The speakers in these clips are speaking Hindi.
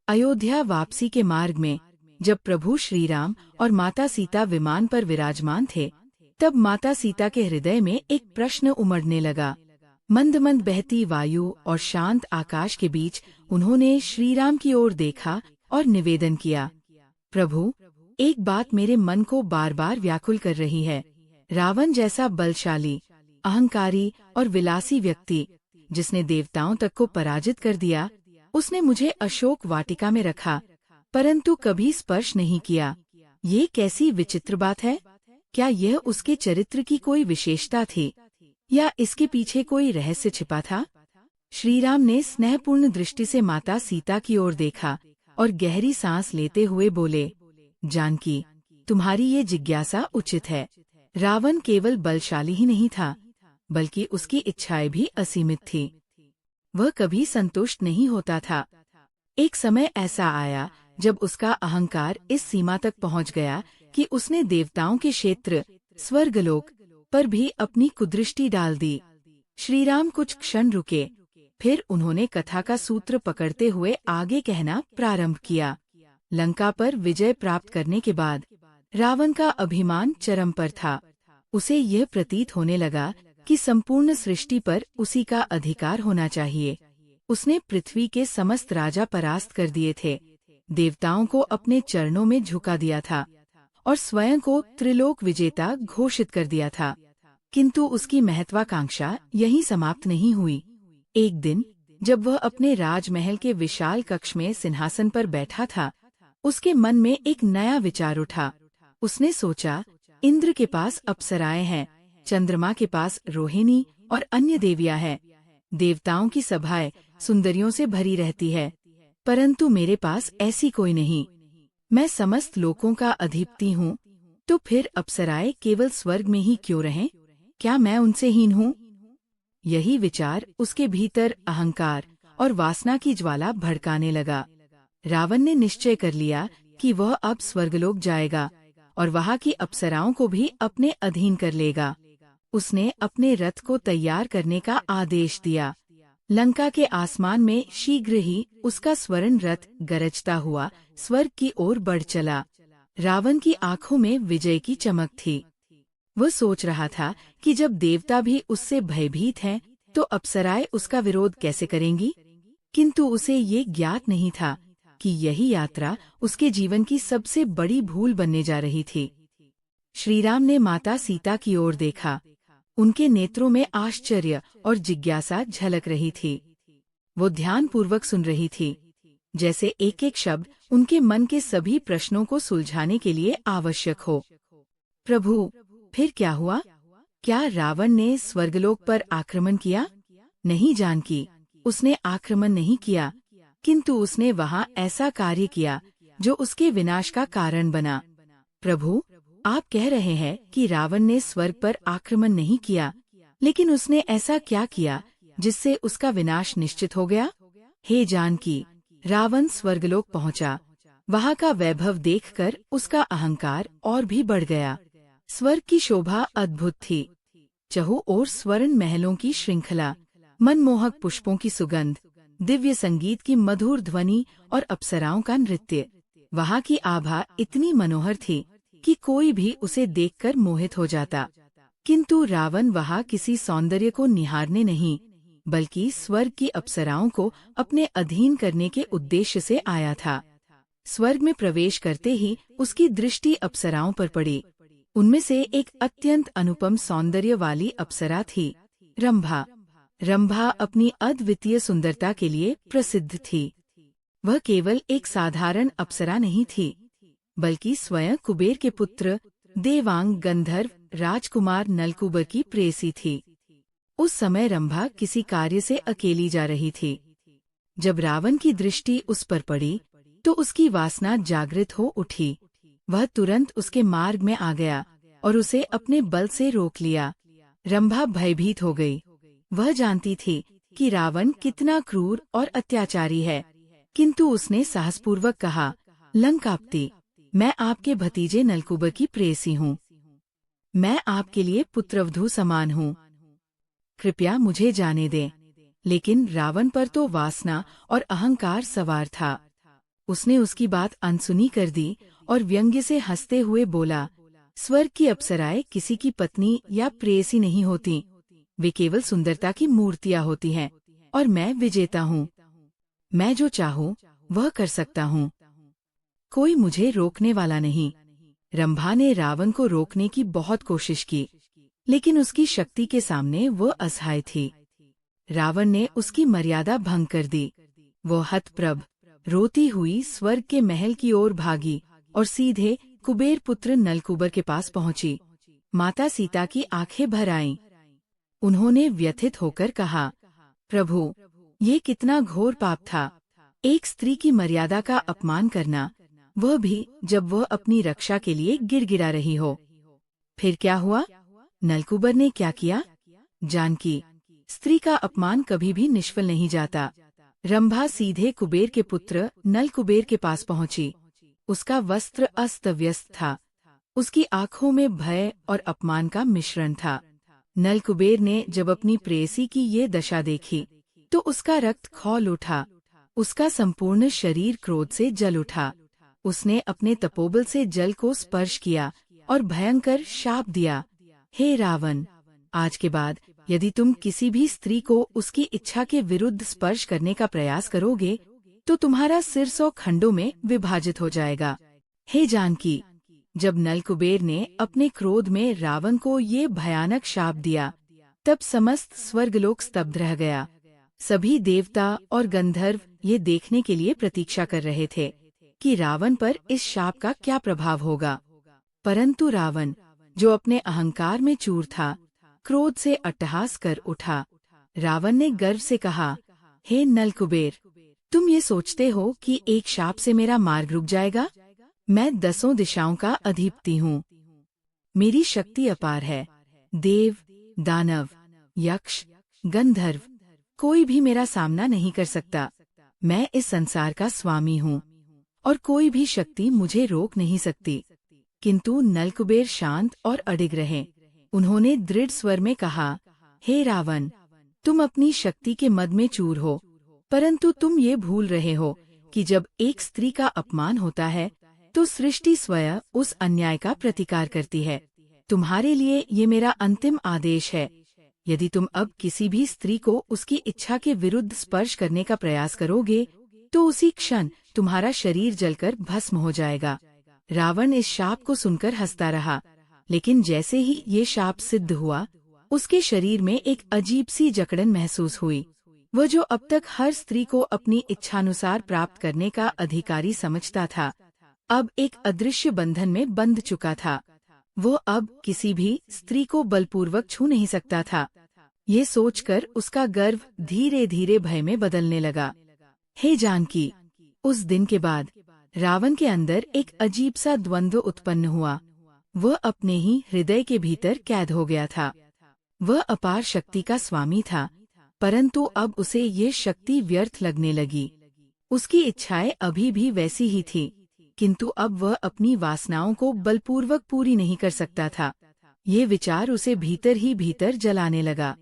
अयोध्या वापसी के मार्ग में जब प्रभु श्रीराम और माता सीता विमान पर विराजमान थे, तब माता सीता के हृदय में एक प्रश्न उमड़ने लगा। मंद मंद बहती वायु और शांत आकाश के बीच उन्होंने श्रीराम की ओर देखा और निवेदन किया, प्रभु, एक बात मेरे मन को बार बार व्याकुल कर रही है। रावण जैसा बलशाली, अहंकारी और विलासी व्यक्ति, जिसने देवताओं तक को पराजित कर दिया, उसने मुझे अशोक वाटिका में रखा, परंतु कभी स्पर्श नहीं किया। ये कैसी विचित्र बात है? क्या यह उसके चरित्र की कोई विशेषता थी, या इसके पीछे कोई रहस्य छिपा था? श्रीराम ने स्नेहपूर्ण दृष्टि से माता सीता की ओर देखा और गहरी सांस लेते हुए बोले, जानकी, तुम्हारी ये जिज्ञासा उचित है। रावण केवल बलशाली ही नहीं था, बल्कि उसकी इच्छाएं भी असीमित थी। वह कभी संतुष्ट नहीं होता था। एक समय ऐसा आया जब उसका अहंकार इस सीमा तक पहुंच गया कि उसने देवताओं के क्षेत्र स्वर्गलोक पर भी अपनी कुदृष्टि डाल दी। श्रीराम कुछ क्षण रुके, फिर उन्होंने कथा का सूत्र पकड़ते हुए आगे कहना प्रारंभ किया। लंका पर विजय प्राप्त करने के बाद रावण का अभिमान चरम पर था। उसे यह प्रतीत होने लगा कि संपूर्ण सृष्टि पर उसी का अधिकार होना चाहिए। उसने पृथ्वी के समस्त राजा परास्त कर दिए थे, देवताओं को अपने चरणों में झुका दिया था और स्वयं को त्रिलोक विजेता घोषित कर दिया था। किंतु उसकी महत्वाकांक्षा यहीं समाप्त नहीं हुई। एक दिन जब वह अपने राजमहल के विशाल कक्ष में सिंहासन पर बैठा था, उसके मन में एक नया विचार उठा। उसने सोचा, इंद्र के पास अप्सराएं हैं, चंद्रमा के पास रोहिणी और अन्य देवियां हैं, देवताओं की सभाएं सुंदरियों से भरी रहती है, परंतु मेरे पास ऐसी कोई नहीं। मैं समस्त लोकों का अधिपति हूँ, तो फिर अप्सराएं केवल स्वर्ग में ही क्यों रहें? क्या मैं उनसे हीन हूँ? यही विचार उसके भीतर अहंकार और वासना की ज्वाला भड़काने लगा। रावण ने निश्चय कर लिया कि वह अब स्वर्गलोक जाएगा और वहाँ की अप्सराओं को भी अपने अधीन कर लेगा। उसने अपने रथ को तैयार करने का आदेश दिया। लंका के आसमान में शीघ्र ही उसका स्वर्ण रथ गरजता हुआ स्वर्ग की ओर बढ़ चला। रावण की आंखों में विजय की चमक थी। वह सोच रहा था कि जब देवता भी उससे भयभीत हैं, तो अप्सराएं उसका विरोध कैसे करेंगी? किंतु उसे ये ज्ञात नहीं था कि यही यात्रा उसके जीवन की सबसे बड़ी भूल बनने जा रही थी। श्रीराम ने माता सीता की ओर देखा। उनके नेत्रों में आश्चर्य और जिज्ञासा झलक रही थी। वो ध्यानपूर्वक सुन रही थी, जैसे एक एक शब्द उनके मन के सभी प्रश्नों को सुलझाने के लिए आवश्यक हो। प्रभु, फिर क्या हुआ? क्या रावण ने स्वर्गलोक पर आक्रमण किया? नहीं जानकी, उसने आक्रमण नहीं किया, किंतु उसने वहाँ ऐसा कार्य किया जो उसके विनाश का कारण बना। प्रभु, आप कह रहे हैं कि रावण ने स्वर्ग पर आक्रमण नहीं किया, लेकिन उसने ऐसा क्या किया जिससे उसका विनाश निश्चित हो गया? हे जानकी, रावण स्वर्गलोक पहुंचा। वहाँ का वैभव देखकर उसका अहंकार और भी बढ़ गया। स्वर्ग की शोभा अद्भुत थी। चहुं ओर स्वर्ण महलों की श्रृंखला, मनमोहक पुष्पों की सुगंध, दिव्य संगीत की मधुर ध्वनि और अप्सराओं का नृत्य। वहाँ की आभा इतनी मनोहर थी कि कोई भी उसे देखकर मोहित हो जाता। किंतु रावण वहाँ किसी सौंदर्य को निहारने नहीं, बल्कि स्वर्ग की अप्सराओं को अपने अधीन करने के उद्देश्य से आया था। स्वर्ग में प्रवेश करते ही उसकी दृष्टि अप्सराओं पर पड़ी। उनमें से एक अत्यंत अनुपम सौंदर्य वाली अप्सरा थी, रंभा। रंभा अपनी अद्वितीय सुंदरता के लिए प्रसिद्ध थी। वह केवल एक साधारण अप्सरा नहीं थी, बल्कि स्वयं कुबेर के पुत्र देवांग गंधर्व राजकुमार नलकूबर की प्रेयसी थी। उस समय रंभा किसी कार्य से अकेली जा रही थी। जब रावण की दृष्टि उस पर पड़ी, तो उसकी वासना जागृत हो उठी। वह तुरंत उसके मार्ग में आ गया और उसे अपने बल से रोक लिया। रंभा भयभीत हो गई। वह जानती थी कि रावण कितना क्रूर और अत्याचारी है, किंतु उसने साहसपूर्वक कहा, लंकापति, मैं आपके भतीजे नलकूबर की प्रेयसी हूँ। मैं आपके लिए पुत्रवधू समान हूँ। कृपया मुझे जाने दें। लेकिन रावण पर तो वासना और अहंकार सवार था। उसने उसकी बात अनसुनी कर दी और व्यंग्य से हंसते हुए बोला, स्वर्ग की अप्सराएं किसी की पत्नी या प्रेयसी नहीं होती, वे केवल सुंदरता की मूर्तियां होती हैं, और मैं विजेता हूँ। मैं जो चाहूँ वह कर सकता हूँ, कोई मुझे रोकने वाला नहीं। रंभा ने रावण को रोकने की बहुत कोशिश की, लेकिन उसकी शक्ति के सामने वह असहाय थी। रावण ने उसकी मर्यादा भंग कर दी। वो हतप्रभ रोती हुई स्वर्ग के महल की ओर भागी और सीधे कुबेर पुत्र नलकूबर के पास पहुंची। माता सीता की आंखें भर आईं। उन्होंने व्यथित होकर कहा, प्रभु, ये कितना घोर पाप था, एक स्त्री की मर्यादा का अपमान करना, वह भी जब वह अपनी रक्षा के लिए गिड़गिड़ा रही हो। फिर क्या हुआ? नलकूबर ने क्या किया? जानकी, स्त्री का अपमान कभी भी निष्फल नहीं जाता। रंभा सीधे कुबेर के पुत्र नलकूबर के पास पहुंची। उसका वस्त्र अस्त व्यस्त था, उसकी आंखों में भय और अपमान का मिश्रण था। नलकूबर ने जब अपनी प्रेयसी की ये दशा देखी तो उसका रक्त खौल उठा, उसका संपूर्ण शरीर क्रोध से जल उठा। उसने अपने तपोबल से जल को स्पर्श किया और भयंकर शाप दिया, हे रावण, आज के बाद यदि तुम किसी भी स्त्री को उसकी इच्छा के विरुद्ध स्पर्श करने का प्रयास करोगे तो तुम्हारा सिर 100 खंडों में विभाजित हो जाएगा। हे जानकी, जब नलकूबर ने अपने क्रोध में रावण को ये भयानक शाप दिया, तब समस्त स्वर्गलोक स्तब्ध रह गया। सभी देवता और गंधर्व ये देखने के लिए प्रतीक्षा कर रहे थे कि रावण पर इस शाप का क्या प्रभाव होगा। परंतु रावण, जो अपने अहंकार में चूर था, क्रोध से अट्टहास कर उठा। रावण ने गर्व से कहा, हे नलकूबर, तुम ये सोचते हो कि एक शाप से मेरा मार्ग रुक जाएगा? मैं 10 दिशाओं का अधिपति हूँ। मेरी शक्ति अपार है। देव, दानव, यक्ष, गंधर्व, कोई भी मेरा सामना नहीं कर सकता। मैं इस संसार का स्वामी हूँ और कोई भी शक्ति मुझे रोक नहीं सकती। किंतु नलकूबर शांत और अडिग रहे। उन्होंने दृढ़ स्वर में कहा, हे रावण, तुम अपनी शक्ति के मद में चूर हो, परंतु तुम ये भूल रहे हो कि जब एक स्त्री का अपमान होता है तो सृष्टि स्वयं उस अन्याय का प्रतिकार करती है। तुम्हारे लिए ये मेरा अंतिम आदेश है। यदि तुम अब किसी भी स्त्री को उसकी इच्छा के विरुद्ध स्पर्श करने का प्रयास करोगे तो उसी क्षण तुम्हारा शरीर जलकर भस्म हो जाएगा। रावण इस शाप को सुनकर हंसता रहा, लेकिन जैसे ही ये शाप सिद्ध हुआ, उसके शरीर में एक अजीब सी जकड़न महसूस हुई। वह जो अब तक हर स्त्री को अपनी इच्छानुसार प्राप्त करने का अधिकारी समझता था, अब एक अदृश्य बंधन में बंध चुका था। वो अब किसी भी स्त्री को बलपूर्वक छू नहीं सकता था। ये सोचकर उसका गर्व धीरे धीरे भय में बदलने लगा। हे जानकी, उस दिन के बाद रावण के अंदर एक अजीब सा द्वंद्व उत्पन्न हुआ। वह अपने ही हृदय के भीतर कैद हो गया था। वह अपार शक्ति का स्वामी था, परंतु अब उसे ये शक्ति व्यर्थ लगने लगी। उसकी इच्छाएं अभी भी वैसी ही थी, किंतु अब वह अपनी वासनाओं को बलपूर्वक पूरी नहीं कर सकता था। ये विचार उसे भीतर ही भीतर जलाने लगा।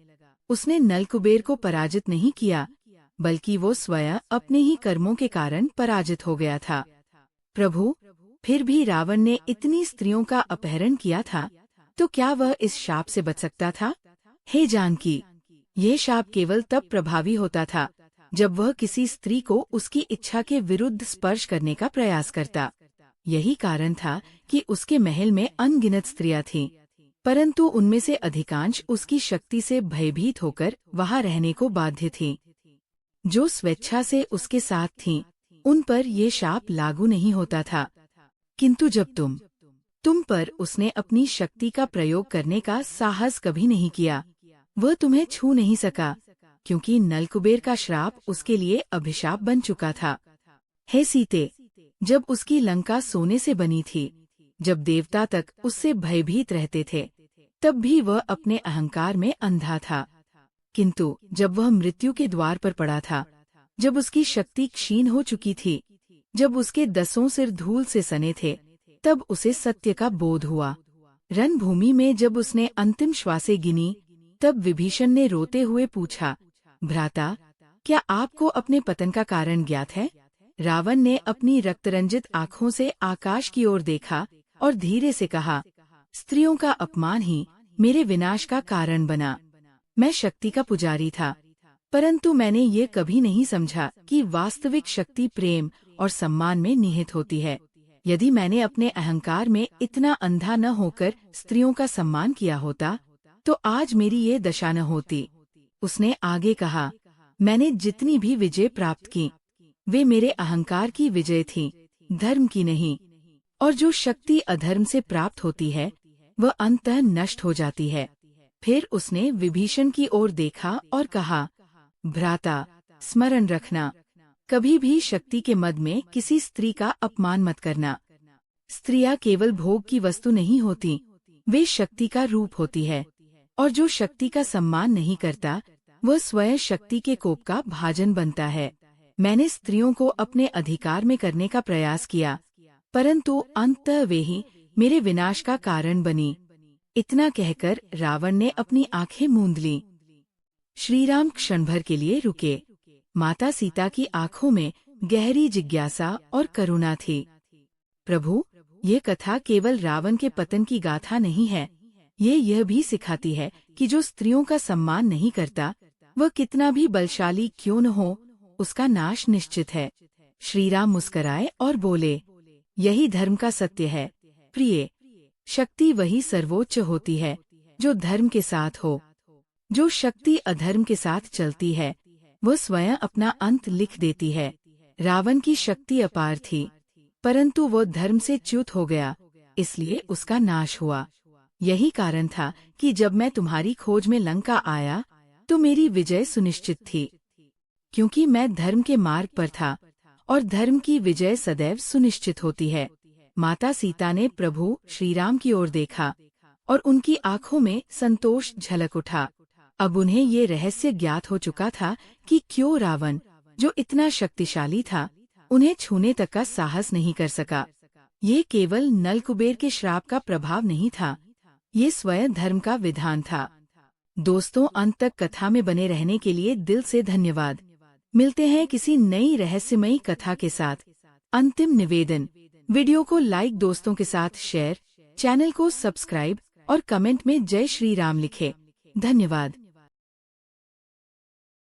उसने नलकूबर को पराजित नहीं किया, बल्कि वो स्वयं अपने ही कर्मों के कारण पराजित हो गया था। प्रभु, फिर भी रावण ने इतनी स्त्रियों का अपहरण किया था, तो क्या वह इस शाप से बच सकता था? हे जानकी, यह शाप केवल तब प्रभावी होता था जब वह किसी स्त्री को उसकी इच्छा के विरुद्ध स्पर्श करने का प्रयास करता। यही कारण था कि उसके महल में अनगिनत स्त्रियां थीं, परंतु उनमें से अधिकांश उसकी शक्ति से भयभीत होकर वहां रहने को बाध्य थीं। जो स्वेच्छा से उसके साथ थीं, उन पर ये शाप लागू नहीं होता था। किंतु जब तुम पर उसने अपनी शक्ति का प्रयोग करने का साहस कभी नहीं किया, वह तुम्हें छू नहीं सका, क्योंकि नलकूबर का श्राप उसके लिए अभिशाप बन चुका था। हे सीते, जब उसकी लंका सोने से बनी थी, जब देवता तक उससे भयभीत रहते थे, तब भी वह अपने अहंकार में अंधा था। किंतु जब वह मृत्यु के द्वार पर पड़ा था, जब उसकी शक्ति क्षीण हो चुकी थी, जब उसके 10 सिर धूल से सने थे, तब उसे सत्य का बोध हुआ। रणभूमि में जब उसने अंतिम श्वासें गिनी, तब विभीषण ने रोते हुए पूछा, भ्राता, क्या आपको अपने पतन का कारण ज्ञात है? रावण ने अपनी रक्तरंजित आँखों से आकाश की ओर देखा और धीरे से कहा, स्त्रियों का अपमान ही मेरे विनाश का कारण बना। मैं शक्ति का पुजारी था, परंतु मैंने ये कभी नहीं समझा कि वास्तविक शक्ति प्रेम और सम्मान में निहित होती है। यदि मैंने अपने अहंकार में इतना अंधा न होकर स्त्रियों का सम्मान किया होता, तो आज मेरी ये दशा न होती। उसने आगे कहा, मैंने जितनी भी विजय प्राप्त की, वे मेरे अहंकार की विजय थी, धर्म की नहीं। और जो शक्ति अधर्म से प्राप्त होती है, वह अंततः नष्ट हो जाती है। फिर उसने विभीषण की ओर देखा और कहा, भ्राता, स्मरण रखना, कभी भी शक्ति के मद में किसी स्त्री का अपमान मत करना। स्त्रियां केवल भोग की वस्तु नहीं होती, वे शक्ति का रूप होती है, और जो शक्ति का सम्मान नहीं करता, वह स्वयं शक्ति के कोप का भाजन बनता है। मैंने स्त्रियों को अपने अधिकार में करने का प्रयास किया, परंतु अंततः वे ही मेरे विनाश का कारण बनी। इतना कहकर रावण ने अपनी आंखें मूंद लीं। श्रीराम क्षण भर के लिए रुके। माता सीता की आंखों में गहरी जिज्ञासा और करुणा थी। प्रभु, ये कथा केवल रावण के पतन की गाथा नहीं है, ये यह भी सिखाती है कि जो स्त्रियों का सम्मान नहीं करता, वह कितना भी बलशाली क्यों न हो, उसका नाश निश्चित है। श्रीराम मुस्कराए और बोले, यही धर्म का सत्य है प्रिय। शक्ति वही सर्वोच्च होती है जो धर्म के साथ हो। जो शक्ति अधर्म के साथ चलती है, वह स्वयं अपना अंत लिख देती है। रावण की शक्ति अपार थी, परंतु वो धर्म से च्युत हो गया, इसलिए उसका नाश हुआ। यही कारण था कि जब मैं तुम्हारी खोज में लंका आया, तो मेरी विजय सुनिश्चित थी, क्योंकि मैं धर्म के मार्ग पर था, और धर्म की विजय सदैव सुनिश्चित होती है। माता सीता ने प्रभु श्रीराम की ओर देखा, और उनकी आंखों में संतोष झलक उठा। अब उन्हें ये रहस्य ज्ञात हो चुका था कि क्यों रावण, जो इतना शक्तिशाली था, उन्हें छूने तक का साहस नहीं कर सका। ये केवल नलकुबेर के श्राप का प्रभाव नहीं था, ये स्वयं धर्म का विधान था। दोस्तों, अंत तक कथा में बने रहने के लिए दिल से धन्यवाद। मिलते हैं किसी नई रहस्यमयी कथा के साथ। अंतिम निवेदन, वीडियो को लाइक, दोस्तों के साथ शेयर, चैनल को सब्सक्राइब और कमेंट में जय श्री राम लिखें। धन्यवाद।